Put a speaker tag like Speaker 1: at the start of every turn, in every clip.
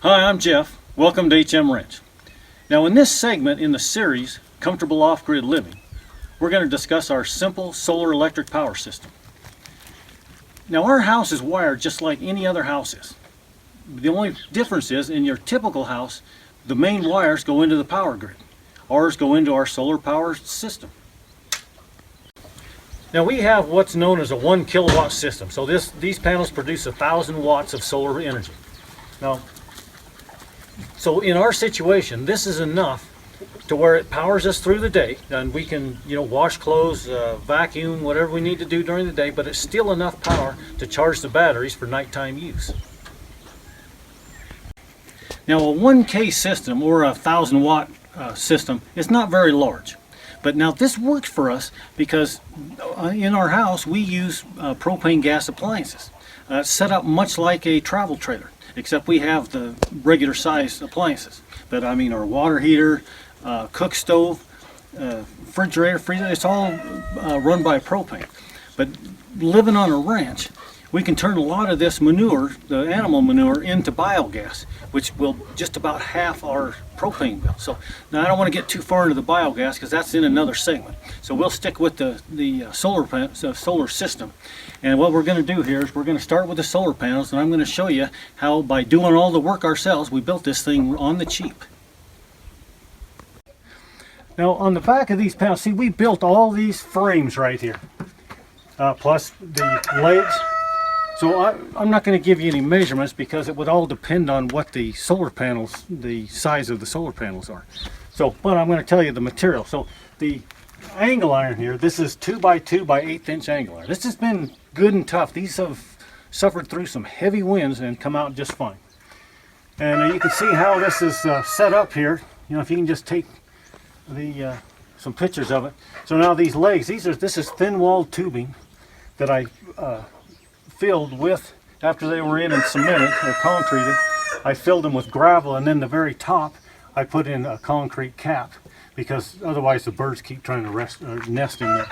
Speaker 1: Hi, I'm Jeff. Welcome to HM Ranch. Now in this segment in the series, Comfortable Off-Grid Living, we're going to discuss our simple solar electric power system. Now our house is wired just like any other house is. The only difference is in your typical house, the main wires go into the power grid. Ours go into our solar power system. Now we have what's known as a 1 kilowatt system. So these panels produce 1,000 watts of solar energy. Now, so in our situation, this is enough to where it powers us through the day, and we can, wash clothes, vacuum, whatever we need to do during the day, but it's still enough power to charge the batteries for nighttime use. Now a 1K system or a 1,000 watt system is not very large. But now this works for us because in our house we use propane gas appliances. Set up much like a travel trailer, except we have the regular size appliances. But I mean our water heater, cook stove, refrigerator, freezer, it's all run by propane. But living on a ranch, we can turn a lot of this manure, the animal manure, into biogas, which will just about half our propane bill. So now I don't want to get too far into the biogas because that's in another segment. So we'll stick with the solar system. And what we're going to do here is we're going to start with the solar panels, and I'm going to show you how, by doing all the work ourselves, we built this thing on the cheap. Now on the back of these panels, see, we built all these frames right here, plus the legs. So I'm not going to give you any measurements because it would all depend on what the solar panels, the size of the solar panels are. So, but I'm going to tell you the material. So the angle iron here, this is 2 by 2 by 1/8 inch angle iron. This has been good and tough. These have suffered through some heavy winds and come out just fine. And you can see how this is set up here. If you can just take the some pictures of it. So now these legs, this is thin walled tubing that I filled with, after they were in and cemented or concreted, I filled them with gravel, and then the very top I put in a concrete cap because otherwise the birds keep trying to nest in there.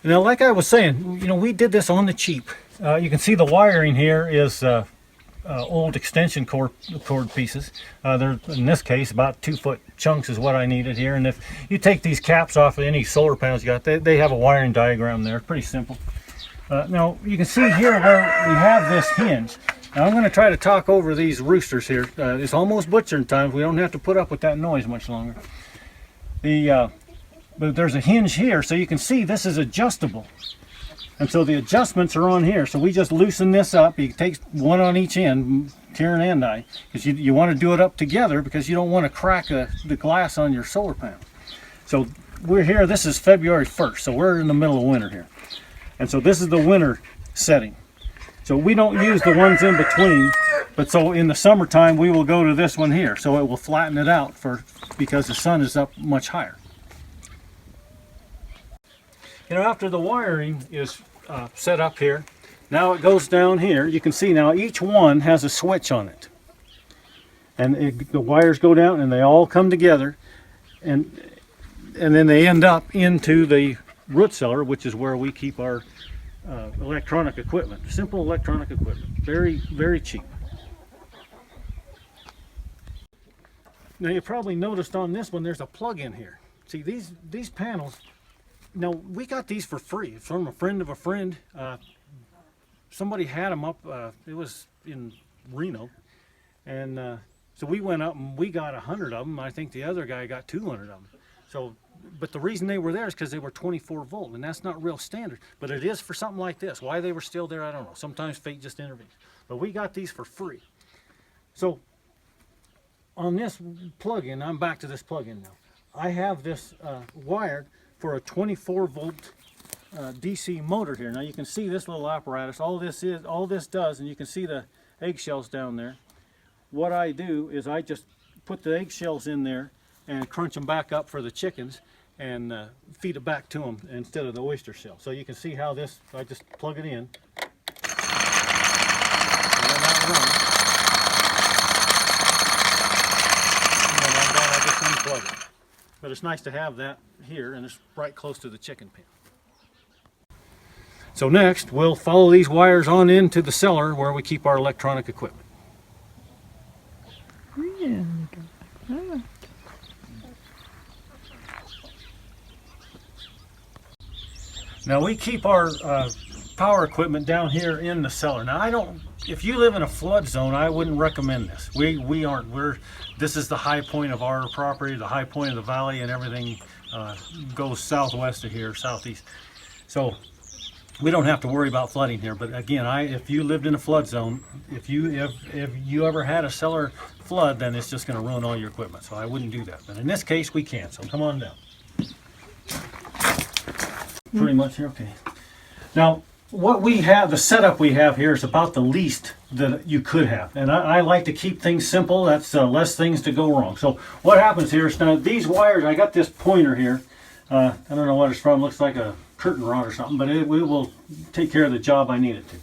Speaker 1: Now like I was saying, we did this on the cheap. You can see the wiring here is old extension cord pieces. They're, in this case, about 2-foot chunks is what I needed here. And if you take these caps off of any solar panels you got, they have a wiring diagram there. It's pretty simple. Now you can see here where we have this hinge. Now I'm going to try to talk over these roosters here. It's almost butchering time. We don't have to put up with that noise much longer. But there's a hinge here, so you can see this is adjustable. And so the adjustments are on here. So we just loosen this up. You take one on each end, Karen and I, because you want to do it up together because you don't want to crack the glass on your solar panel. So we're here, this is February 1st, so we're in the middle of winter here. And so this is the winter setting. So we don't use the ones in between, but so in the summertime we will go to this one here. So it will flatten it out because the sun is up much higher. After the wiring is set up here, now it goes down here. You can see now each one has a switch on it. And the wires go down and they all come together. And then they end up into the root cellar, which is where we keep our electronic equipment. Simple electronic equipment. Very, very cheap. Now you probably noticed on this one there's a plug-in here. See, these panels, now we got these for free from a friend of a friend. Somebody had them up, it was in Reno, and so we went up and we got 100 of them. I think the other guy got 200 of them. So, but the reason they were there is because they were 24 volt, and that's not real standard, but it is for something like this. Why they were still there, I don't know. Sometimes fate just intervenes. But we got these for free. So on this plug-in, I'm back to this plug-in now. I have this wired for a 24 volt DC motor here. Now you can see this little apparatus. All this does, and you can see the eggshells down there. What I do is I just put the eggshells in there and crunch them back up for the chickens and feed it back to them instead of the oyster shell. So you can see how this, I just plug it in. And then I just unplug it. But it's nice to have that here, and it's right close to the chicken pen. So next, we'll follow these wires on into the cellar where we keep our electronic equipment. Now we keep our power equipment down here in the cellar. Now if you live in a flood zone, I wouldn't recommend this. This is the high point of our property, the high point of the valley, and everything goes southwest of here, southeast. So we don't have to worry about flooding here. But again, if you lived in a flood zone, if you ever had a cellar flood, then it's just going to ruin all your equipment. So I wouldn't do that. But in this case, we can. So come on down. Pretty much here, okay. Now, what we have, the setup we have here is about the least that you could have. And I like to keep things simple. That's less things to go wrong. So what happens here is now these wires, I got this pointer here. I don't know what it's from. It looks like a curtain rod or something, but it will take care of the job I need it to.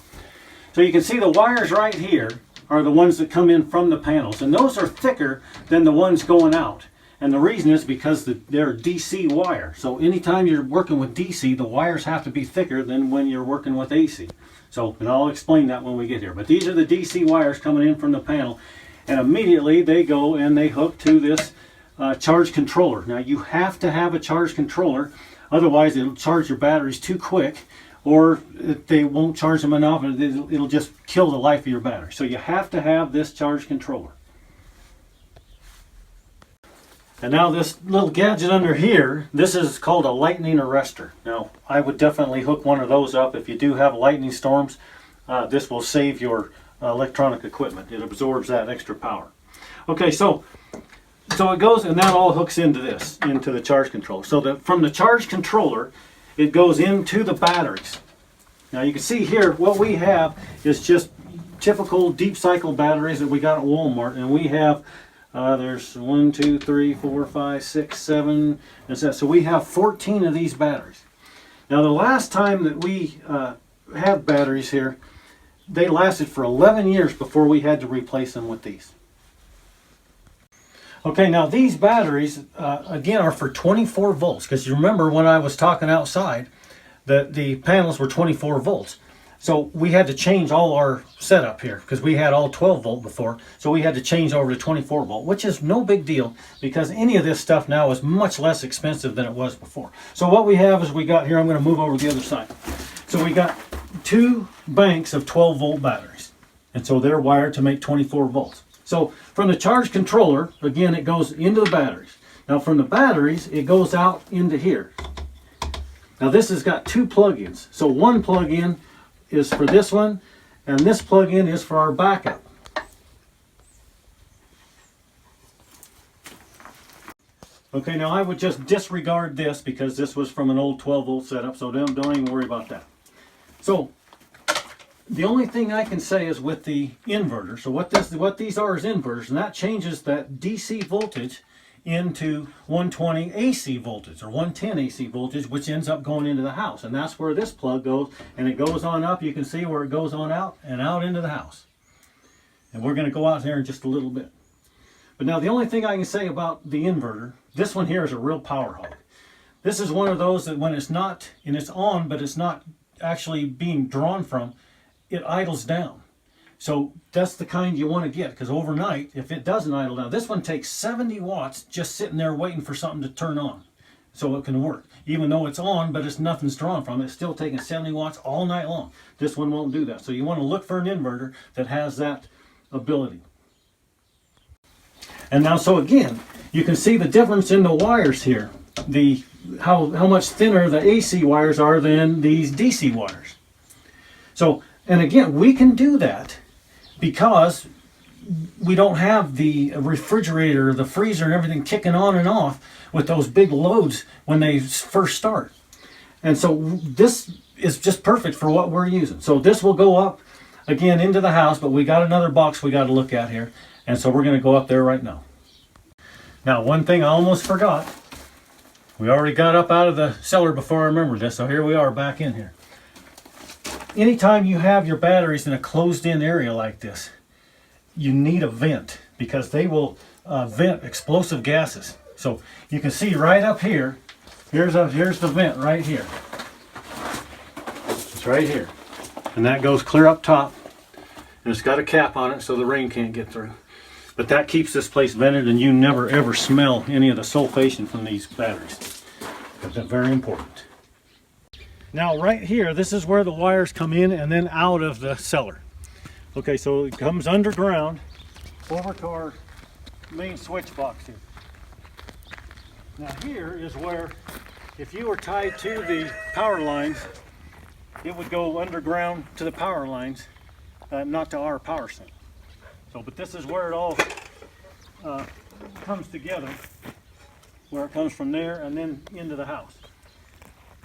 Speaker 1: So you can see the wires right here are the ones that come in from the panels. And those are thicker than the ones going out. And the reason is because they're DC wire. So anytime you're working with DC, the wires have to be thicker than when you're working with AC. So, and I'll explain that when we get here. But these are the DC wires coming in from the panel. And immediately they go and they hook to this charge controller. Now you have to have a charge controller. Otherwise it'll charge your batteries too quick. Or they won't charge them enough and it'll just kill the life of your battery. So you have to have this charge controller. And now this little gadget under here, this is called a lightning arrestor. Now, I would definitely hook one of those up if you do have lightning storms. This will save your electronic equipment. It absorbs that extra power. Okay, so it goes, and that all hooks into this, into the charge controller. So from the charge controller, it goes into the batteries. Now you can see here, what we have is just typical deep cycle batteries that we got at Walmart, and we have there's 1, 2, 3, 4, 5, 6, 7, and so we have 14 of these batteries. Now the last time that we had batteries here, they lasted for 11 years before we had to replace them with these. Okay, now these batteries, again, are for 24 volts, because you remember when I was talking outside, that the panels were 24 volts. So we had to change all our setup here because we had all 12 volt before. So we had to change over to 24 volt, which is no big deal because any of this stuff now is much less expensive than it was before. So what we have is we got here, I'm going to move over to the other side. So we got 2 banks of 12 volt batteries. And so they're wired to make 24 volts. So from the charge controller, again, it goes into the batteries. Now from the batteries, it goes out into here. Now this has got 2 plug-ins. So one plug-in is for this one, and this plug-in is for our backup. Okay, now I would just disregard this because this was from an old 12 volt setup, so don't even worry about that. So the only thing I can say is with the inverter, so what these are is inverters, and that changes that DC voltage into 120 AC voltage or 110 AC voltage, which ends up going into the house. And that's where this plug goes, and it goes on up. You can see where it goes on out and out into the house. And we're going to go out there in just a little bit. But now the only thing I can say about the inverter, this one here is a real power hog. This is one of those that when it's not, and it's on, but it's not actually being drawn from, it idles down. So that's the kind you want to get, because overnight, if it doesn't idle down, this one takes 70 watts just sitting there waiting for something to turn on so it can work. Even though it's on, but it's nothing's drawn from it, it's still taking 70 watts all night long. This one won't do that. So you want to look for an inverter that has that ability. And now, so again, you can see the difference in the wires here. How much thinner the AC wires are than these DC wires. So, and again, we can do that because we don't have the refrigerator, the freezer, and everything kicking on and off with those big loads when they first start. And so this is just perfect for what we're using. So this will go up again into the house, but we got another box we got to look at here. And so we're going to go up there right now. Now, one thing I almost forgot. We already got up out of the cellar before I remembered this, so here we are back in here. Anytime you have your batteries in a closed-in area like this, you need a vent because they will vent explosive gases. So you can see right up here, here's the vent right here. It's right here. And that goes clear up top. And it's got a cap on it so the rain can't get through. But that keeps this place vented, and you never ever smell any of the sulfation from these batteries. That's very important. Now right here, this is where the wires come in and then out of the cellar. Okay, so it comes underground over to our main switch box here. Now here is where, if you were tied to the power lines, it would go underground to the power lines, not to our power center. So, but this is where it all comes together, where it comes from there and then into the house.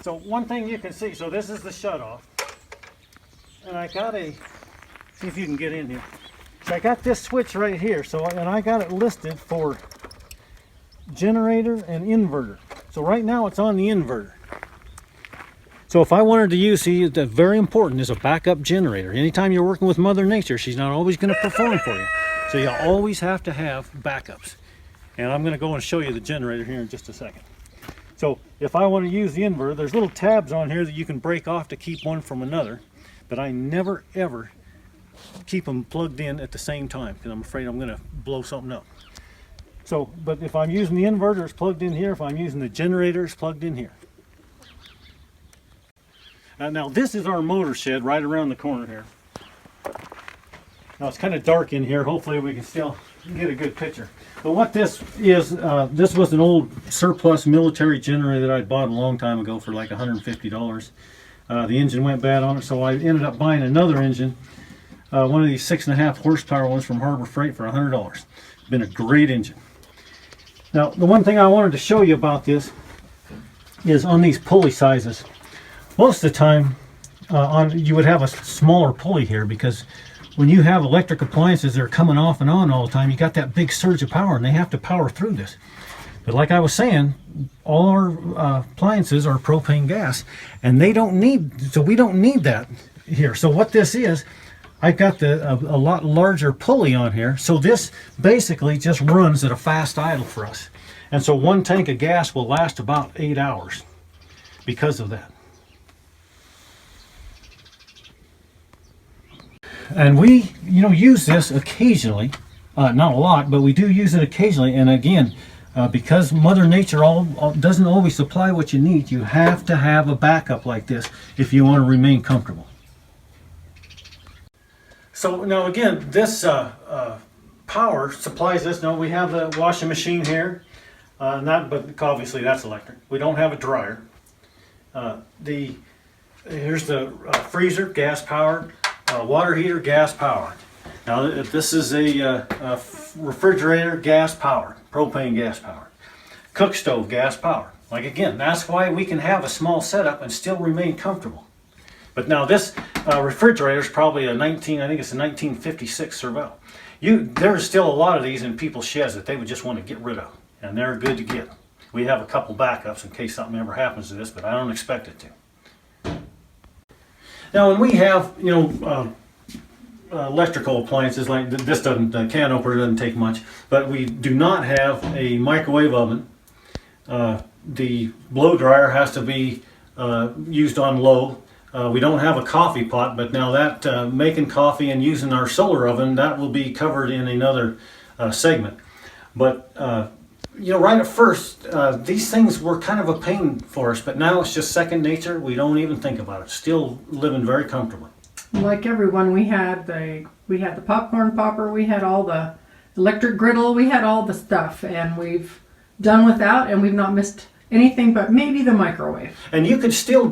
Speaker 1: So one thing you can see, so this is the shutoff, and I got a, see if you can get in here. So I got this switch right here, so and I got it listed for generator and inverter. So right now it's on the inverter. So if I wanted to use, see, that's very important, is a backup generator. Anytime you're working with Mother Nature, she's not always going to perform for you. So you always have to have backups. And I'm going to go and show you the generator here in just a second. So if I want to use the inverter, there's little tabs on here that you can break off to keep one from another. But I never ever keep them plugged in at the same time because I'm afraid I'm going to blow something up. So, but if I'm using the inverter, it's plugged in here. If I'm using the generator, it's plugged in here. Now this is our motor shed right around the corner here. Now it's kind of dark in here. Hopefully we can still get a good picture. But what this is, this was an old surplus military generator that I bought a long time ago for like $150. The engine went bad on it, so I ended up buying another engine, one of these 6.5 horsepower ones from Harbor Freight for $100. Been a great engine. Now the one thing I wanted to show you about this is on these pulley sizes. Most of the time, you would have a smaller pulley here because when you have electric appliances that are coming off and on all the time, you got that big surge of power and they have to power through this. But like I was saying, all our appliances are propane gas and they don't need, so we don't need that here. So what this is, I've got a lot larger pulley on here. So this basically just runs at a fast idle for us. And so one tank of gas will last about 8 hours because of that. And we, use this occasionally, not a lot, but we do use it occasionally. And again, because Mother Nature doesn't always supply what you need, you have to have a backup like this if you want to remain comfortable. So now again, this power supplies us. Now we have the washing machine here, but obviously that's electric. We don't have a dryer. Here's the freezer, gas powered. Water heater, gas powered. Now this is a refrigerator, gas powered, propane gas powered. Cook stove, gas powered. Like again, that's why we can have a small setup and still remain comfortable. But now this refrigerator is probably I think it's a 1956 Serval. There's still a lot of these in people's sheds that they would just want to get rid of, and they're good to get. We have a couple backups in case something ever happens to this, but I don't expect it to. Now, when we have, electrical appliances like this, the can opener doesn't take much, but we do not have a microwave oven. The blow dryer has to be used on low. We don't have a coffee pot, but now that making coffee and using our solar oven, that will be covered in another segment. But right at first, these things were kind of a pain for us, but now it's just second nature. We don't even think about it. Still living very comfortably.
Speaker 2: Like everyone, we had the popcorn popper, we had all the electric griddle, we had all the stuff, and we've done without, and we've not missed anything but maybe the microwave.
Speaker 1: And you could still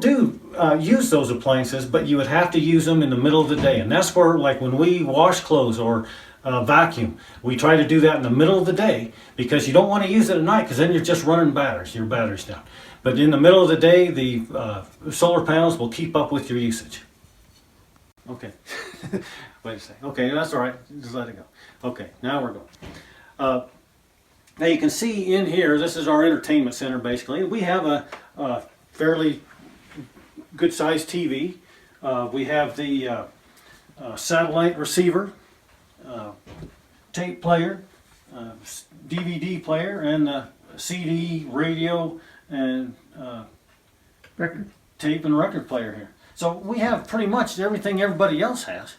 Speaker 1: use those appliances, but you would have to use them in the middle of the day, and that's where, like when we wash clothes or vacuum, we try to do that in the middle of the day because you don't want to use it at night because then you're just running your batteries down. But in the middle of the day, the solar panels will keep up with your usage. Okay. Wait a second. Okay, that's all right. Just let it go. Okay, now we're going. Now you can see in here, this is our entertainment center basically. We have a fairly good sized TV. We have the satellite receiver, tape player, DVD player, and CD, radio, and
Speaker 2: Record.
Speaker 1: tape and record player here. So we have pretty much everything everybody else has.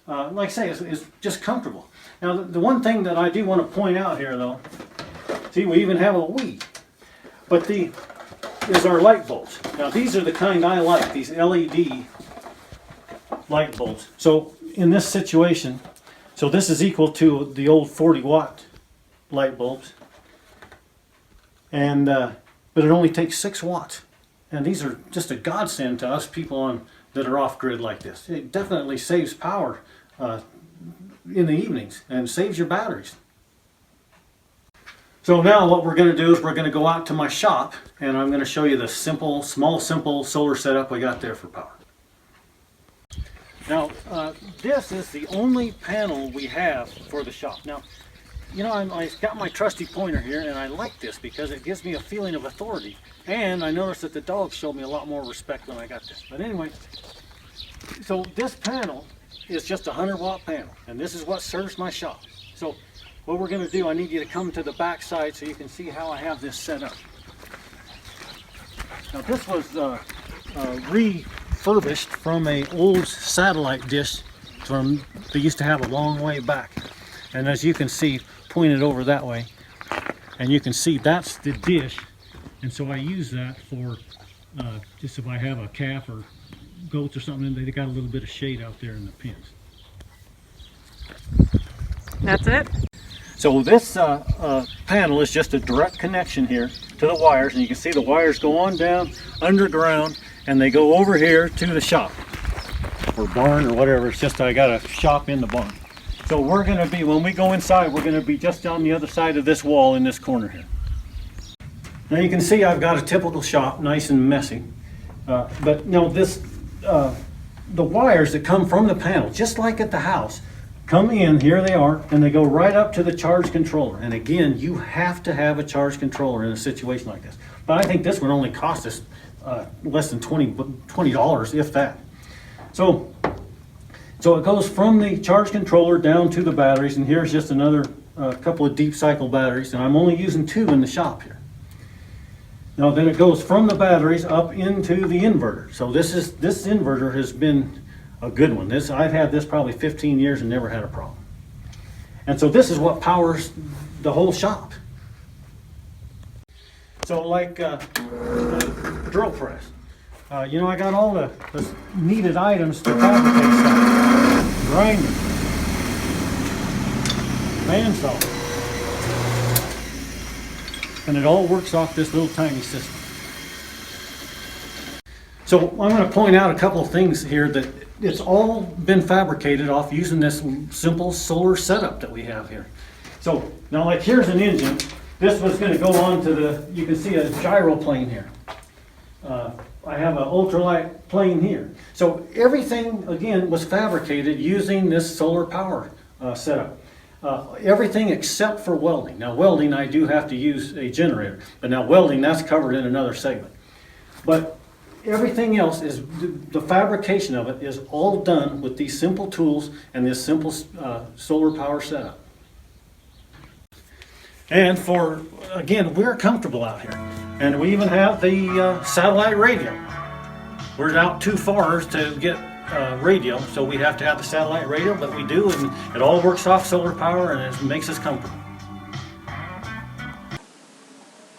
Speaker 1: Like I say, is just comfortable. Now, the one thing that I do want to point out here, though, see, we even have a Wii. But is our light bulbs. Now, these are the kind I like, these LED light bulbs. So, in this situation, so this is equal to the old 40-watt light bulbs. And, but it only takes 6 watts. And these are just a godsend to us people that are off-grid like this. It definitely saves power in the evenings and saves your batteries. So now what we're going to do is we're going to go out to my shop and I'm going to show you the small solar setup we got there for power. Now this is the only panel we have for the shop. Now, you know, I've got my trusty pointer here and I like this because it gives me a feeling of authority. And I noticed that the dogs showed me a lot more respect when I got this. But anyway, so this panel is just a 100-watt panel, and this is what serves my shop. So what we're going to do, I need you to come to the back side so you can see how I have this set up. Now this was refurbished from an old satellite dish from they used to have a long way back. And as you can see, pointed over that way, and you can see that's the dish. And so I use that for just if I have a calf or goats or something, they got a little bit of shade out there in the pens.
Speaker 2: That's it?
Speaker 1: So this panel is just a direct connection here to the wires, and you can see the wires go on down underground and they go over here to the shop or barn or whatever. It's just I got a shop in the barn. So we're going to be, when we go inside, we're going to be just on the other side of this wall in this corner here. Now you can see I've got a typical shop, nice and messy. But you know, the wires that come from the panel, just like at the house, come in, here they are, and they go right up to the charge controller. And again, you have to have a charge controller in a situation like this. But I think this one only cost us less than $20, if that. So it goes from the charge controller down to the batteries, and here's just another couple of deep cycle batteries, and I'm only using 2 in the shop here. Now then it goes from the batteries up into the inverter. So this inverter has been a good one. I've had this probably 15 years and never had a problem. And so this is what powers the whole shop. So like the drill press. You know, I got all the needed items to fabricate stuff. Grinder, bandsaw. And it all works off this little tiny system. So I'm going to point out a couple of things here that it's all been fabricated off using this simple solar setup that we have here. So now, like, here's an engine. This was going to go on to you can see a gyro plane here. I have an ultralight plane here. So everything, again, was fabricated using this solar power setup. Everything except for welding. Now welding, I do have to use a generator, but now welding, that's covered in another segment. But everything else is, the fabrication of it is all done with these simple tools and this simple solar power setup. And again, we're comfortable out here. And we even have the satellite radio. We're out too far to get radio, so we have to have the satellite radio, but we do, and it all works off solar power, and it makes us comfortable.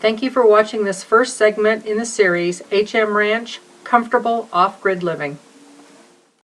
Speaker 2: Thank you for watching this first segment in the series, HM Ranch, Comfortable Off-Grid Living.